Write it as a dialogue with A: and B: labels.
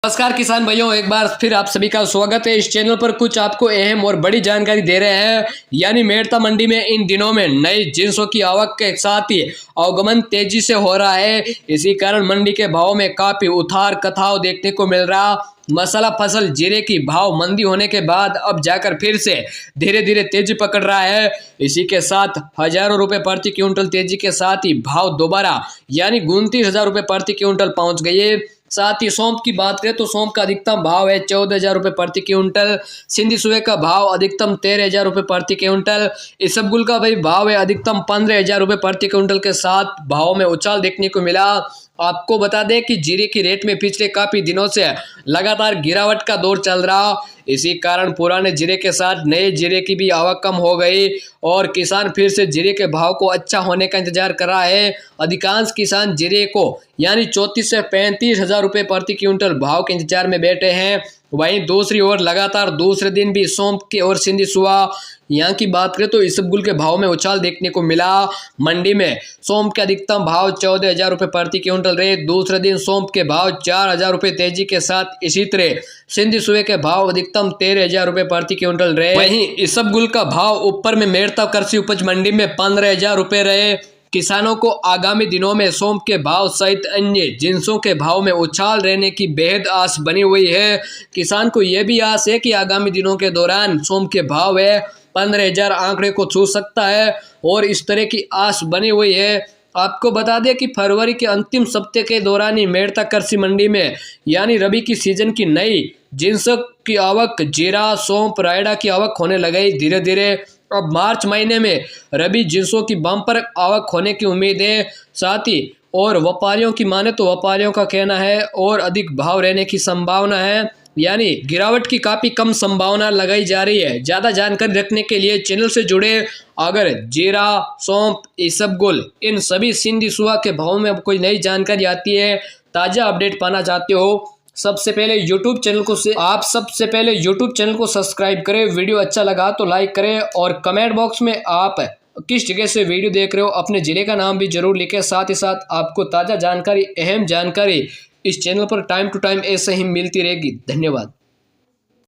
A: नमस्कार किसान भाइयों, एक बार फिर आप सभी का स्वागत है इस चैनल पर। कुछ आपको अहम और बड़ी जानकारी दे रहे हैं। यानी मेड़ता मंडी में इन दिनों में नए जिंसों की आवक के साथ ही आगमन तेजी से हो रहा है। इसी कारण मंडी के भाव में काफी उतार चढ़ाव देखने को मिल रहा। मसाला फसल जीरे की भाव मंदी होने के बाद अब जाकर फिर से धीरे धीरे तेजी पकड़ रहा है। इसी के साथ हजारों रुपए प्रति क्विंटल तेजी के साथ ही भाव दोबारा यानी 29,000 रुपए प्रति क्विंटल पहुंच गए। साथ ही सौंफ की बात करें तो सौंफ का अधिकतम भाव है 14,000 रुपए प्रति क्विंटल। सिंधी सुए का भाव अधिकतम 13,000 रुपए प्रति क्विंटल। इसबगुल का भाई भाव है अधिकतम 15,000 रुपए प्रति क्विंटल के साथ भाव में उछाल देखने को मिला। आपको बता दें कि जीरे की रेट में पिछले काफी दिनों से लगातार गिरावट का दौर चल रहा। इसी कारण पुराने जीरे के साथ नए जीरे की भी आवक कम हो गई और किसान फिर से जीरे के भाव को अच्छा होने का इंतजार कर रहा है। अधिकांश किसान जीरे को यानी 34 से 35,000 रुपए प्रति क्विंटल भाव के इंतजार में बैठे हैं। वहीं दूसरी ओर लगातार दूसरे दिन भी सौंफ के और सिंधी सुआ यहाँ की बात करें तो इसबगुल के भाव में उछाल देखने को मिला। मंडी में सौंफ के अधिकतम भाव 14,000 रुपए प्रति क्विंटल रहे। दूसरे दिन सौंफ के भाव 4,000 रुपए तेजी के साथ इसी तरह सिंधी सुए के भाव अधिकतम 13,000 रुपए प्रति क्विंटल रहे। वहीं इसबगुल का भाव ऊपर में मेड़ता कृषि उपज मंडी में 15,000 रुपए रहे। किसानों को आगामी दिनों में सौंफ के भाव सहित अन्य जिंसों के भाव में उछाल रहने की बेहद आस बनी हुई है। किसान को यह भी आस है कि आगामी दिनों के दौरान सौंफ के भाव है 15,000 आंकड़े को छू सकता है और इस तरह की आस बनी हुई है। आपको बता दें कि फरवरी के अंतिम सप्ताह के दौरान ही मेड़ता कृषि मंडी में यानी रबी की सीजन की नई जिंसों की आवक जीरा सौंफ रायडा की आवक होने लगी धीरे धीरे। अब मार्च महीने में रबी जिंसों की बम्पर आवक होने की उम्मीद है। साथ ही और व्यापारियों की माने तो व्यापारियों का कहना है और अधिक भाव रहने की संभावना है, यानी गिरावट की काफी कम संभावना लगाई जा रही है। ज्यादा जानकारी रखने के लिए चैनल से जुड़े। अगर जीरा सौंफ इसबगुल इन सभी सिंधी सुआ के भाव में कोई नई जानकारी आती है, ताजा अपडेट पाना चाहते हो, सबसे पहले YouTube चैनल को सब्सक्राइब करें। वीडियो अच्छा लगा तो लाइक करें और कमेंट बॉक्स में आप किस जगह से वीडियो देख रहे हो अपने जिले का नाम भी जरूर लिखें। साथ ही साथ आपको ताज़ा जानकारी अहम जानकारी इस चैनल पर टाइम टू टाइम ऐसे ही मिलती रहेगी। धन्यवाद।